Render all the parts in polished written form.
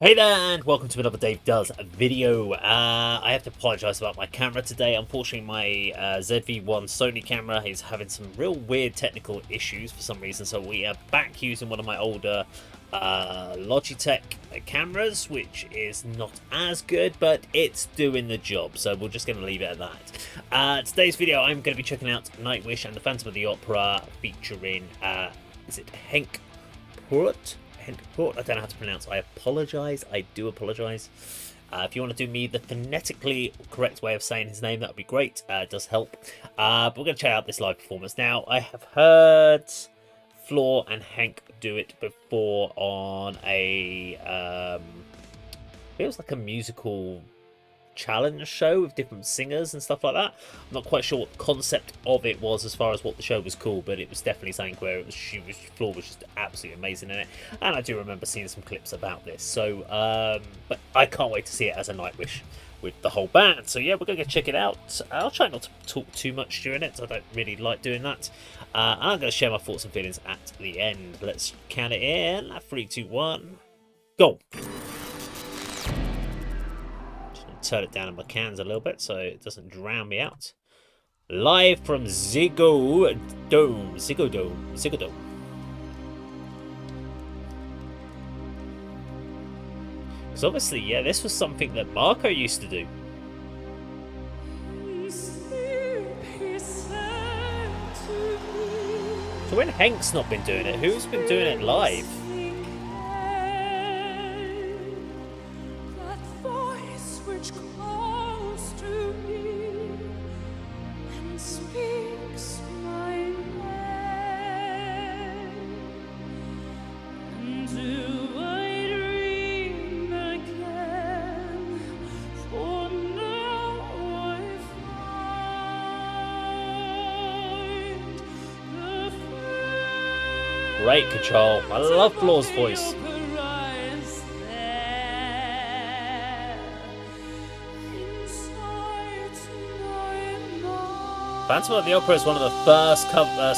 Hey there, and welcome to another Dave Does video. I have to apologise about my camera today. Unfortunately, my ZV-1 Sony camera is having some real weird technical issues for some reason, so we are back using one of my older Logitech cameras, which is not as good, but it's doing the job, so we're just going to leave it at that. Today's video, I'm going to be checking out Nightwish and the Phantom of the Opera featuring, is it Henk Poort? Henk Poort, I don't know how to pronounce. I apologise. I do apologise. If you want to do me the phonetically correct way of saying his name, that would be great. It does help. But we're going to check out this live performance. Now, I have heard Floor and Henk do it before on a... feels like a musical challenge show with different singers and stuff like that. I'm not quite sure what the concept of it was as far as what the show was called, but it was definitely something where it was Floor was just absolutely amazing in it, and I do remember seeing some clips about this. So but I can't wait to see it as a Nightwish with the whole band. So yeah, we're gonna go check it out. I'll try not to talk too much during it, so I don't really like doing that. And I'm gonna share my thoughts and feelings at the end. Let's count it in. 3, 2, 1, go. Turn it down in my cans a little bit so it doesn't drown me out. Live from Ziggo Dome. Because obviously, yeah, this was something that Marco used to do. So when Henk's not been doing it, who's been doing it live? Great control. I love Floor's voice. Phantom of the Opera is one of the first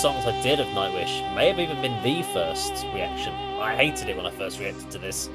songs I did of Nightwish. May have even been the first reaction. I hated it when I first reacted to this.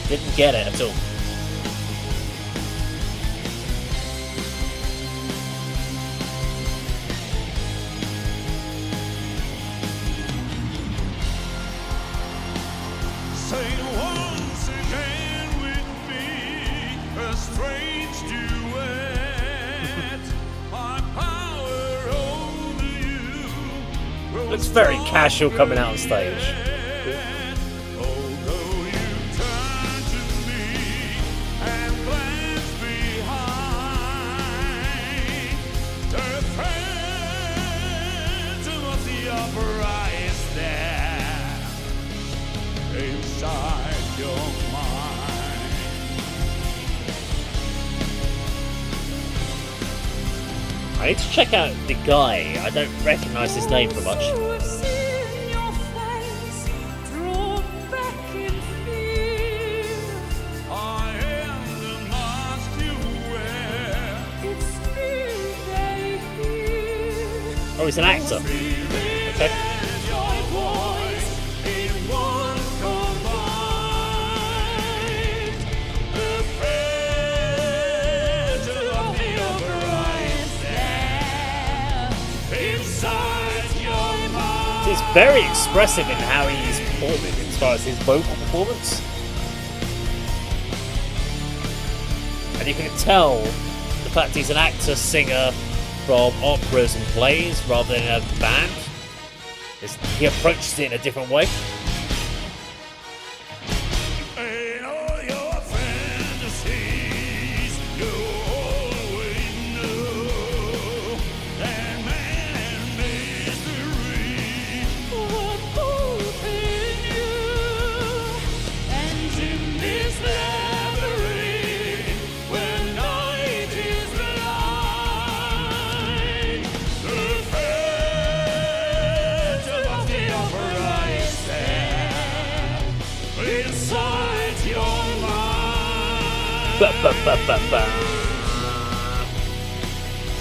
Didn't get it at all. Looks very casual coming out on stage. I need to check out the guy. I don't recognise his name for much. Oh, he's an actor. Okay. He's very expressive in how he's performing as far as his vocal performance. And you can tell the fact he's an actor, singer from operas and plays rather than a band. He approaches it in a different way.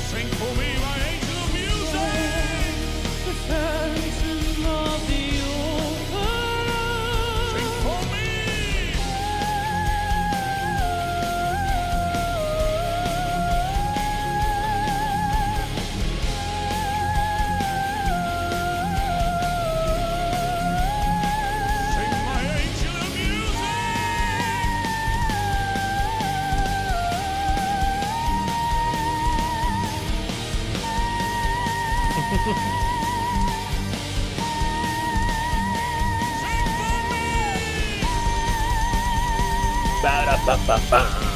Sing for me, my angel of music. The Phantom of the Opera. Sing for me. Ba-da-ba-ba-ba.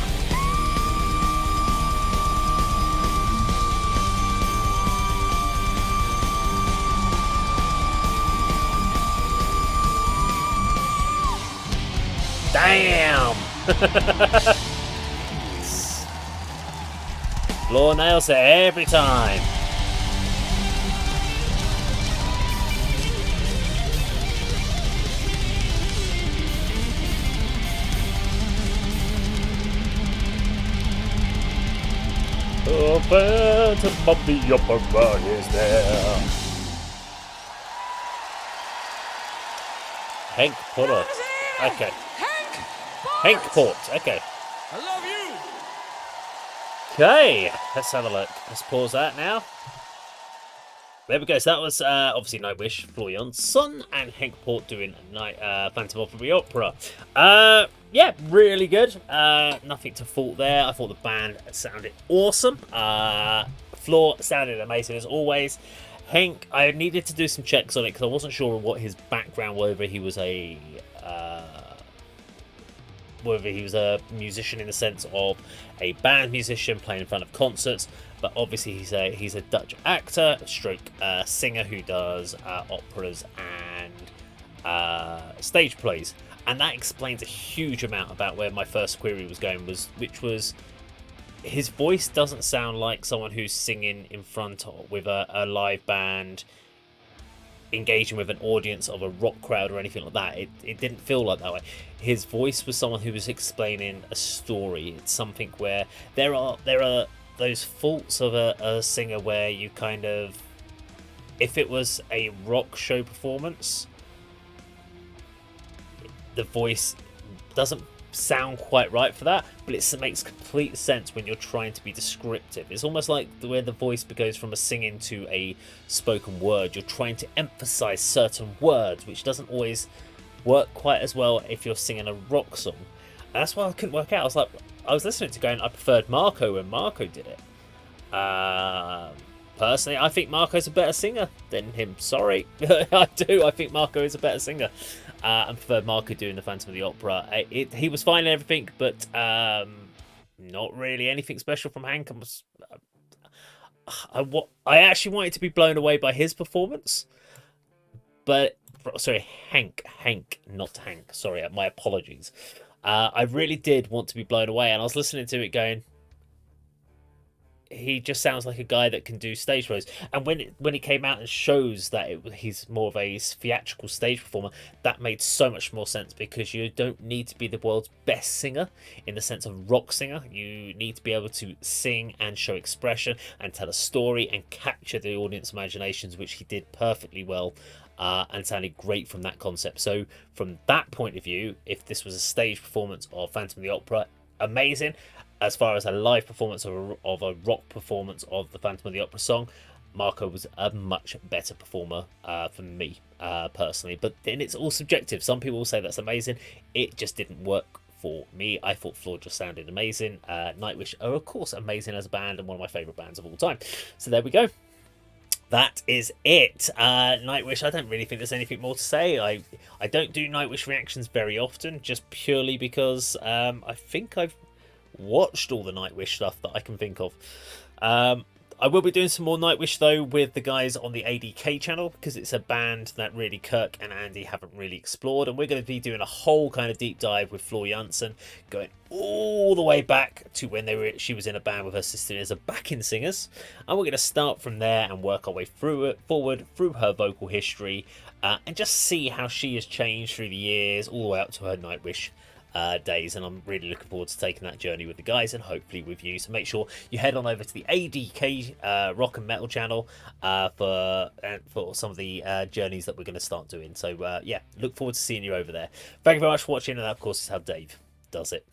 Damn! Floor nails it every time. Open to Bobby Opera is there. Henk Poort. Okay. Henk Poort. Okay. I love you. Okay. Let's have a look. Let's pause that now. There we go. So that was obviously Nightwish, Florian's son, and Henk Poort doing Phantom of the Opera. Yeah, really good. Nothing to fault there. I thought the band sounded awesome. Floor sounded amazing as always. Henk, I needed to do some checks on it because I wasn't sure what his background, whether he was a musician in the sense of a band musician playing in front of concerts, but obviously he's a Dutch actor stroke singer who does operas and stage plays, and that explains a huge amount about where my first query was going, which was his voice doesn't sound like someone who's singing in front of with a live band, engaging with an audience of a rock crowd or anything like that. It didn't feel like that way. His voice was someone who was explaining a story. It's something where there are those faults of a singer where you kind of, if it was a rock show performance, the voice doesn't sound quite right for that, but it makes complete sense when you're trying to be descriptive. It's almost like where the voice goes from a singing to a spoken word. You're trying to emphasize certain words, which doesn't always work quite as well if you're singing a rock song. And that's why I couldn't work out. I was listening to going, I preferred Marco when Marco did it. Personally, I think Marco's a better singer than him. Sorry. I do. I think Marco is a better singer. I preferred Marco doing the Phantom of the Opera. He was fine and everything, but not really anything special from Hank. I actually wanted to be blown away by his performance, but sorry, Hank, not Hank. Sorry, my apologies. I really did want to be blown away, and I was listening to it going, he just sounds like a guy that can do stage shows. And when he came out and shows that he's more of a theatrical stage performer, that made so much more sense, because you don't need to be the world's best singer in the sense of rock singer. You need to be able to sing and show expression and tell a story and capture the audience imaginations, which he did perfectly well. And sounded great from that concept. So from that point of view, if this was a stage performance of Phantom of the Opera, amazing. As far as a live performance of a rock performance of the Phantom of the Opera song, Marco was a much better performer for me personally. But then it's all subjective. Some people will say that's amazing. It just didn't work for me. I thought Floor just sounded amazing. Nightwish are of course amazing as a band and one of my favourite bands of all time. So there we go. That is it. Nightwish, I don't really think there's anything more to say. I don't do Nightwish reactions very often, just purely because I think I've watched all the Nightwish stuff that I can think of. I will be doing some more Nightwish though with the guys on the ADK channel, because it's a band that really Kirk and Andy haven't really explored, and we're going to be doing a whole kind of deep dive with Floor Jansen, going all the way back to when she was in a band with her sister as a backing singers, and we're going to start from there and work our way forward through her vocal history, and just see how she has changed through the years all the way up to her Nightwish days. And I'm really looking forward to taking that journey with the guys and hopefully with you. So make sure you head on over to the ADK rock and metal channel for some of the journeys that we're going to start doing. So yeah, look forward to seeing you over there. Thank you very much for watching, and that of course is how Dave does it.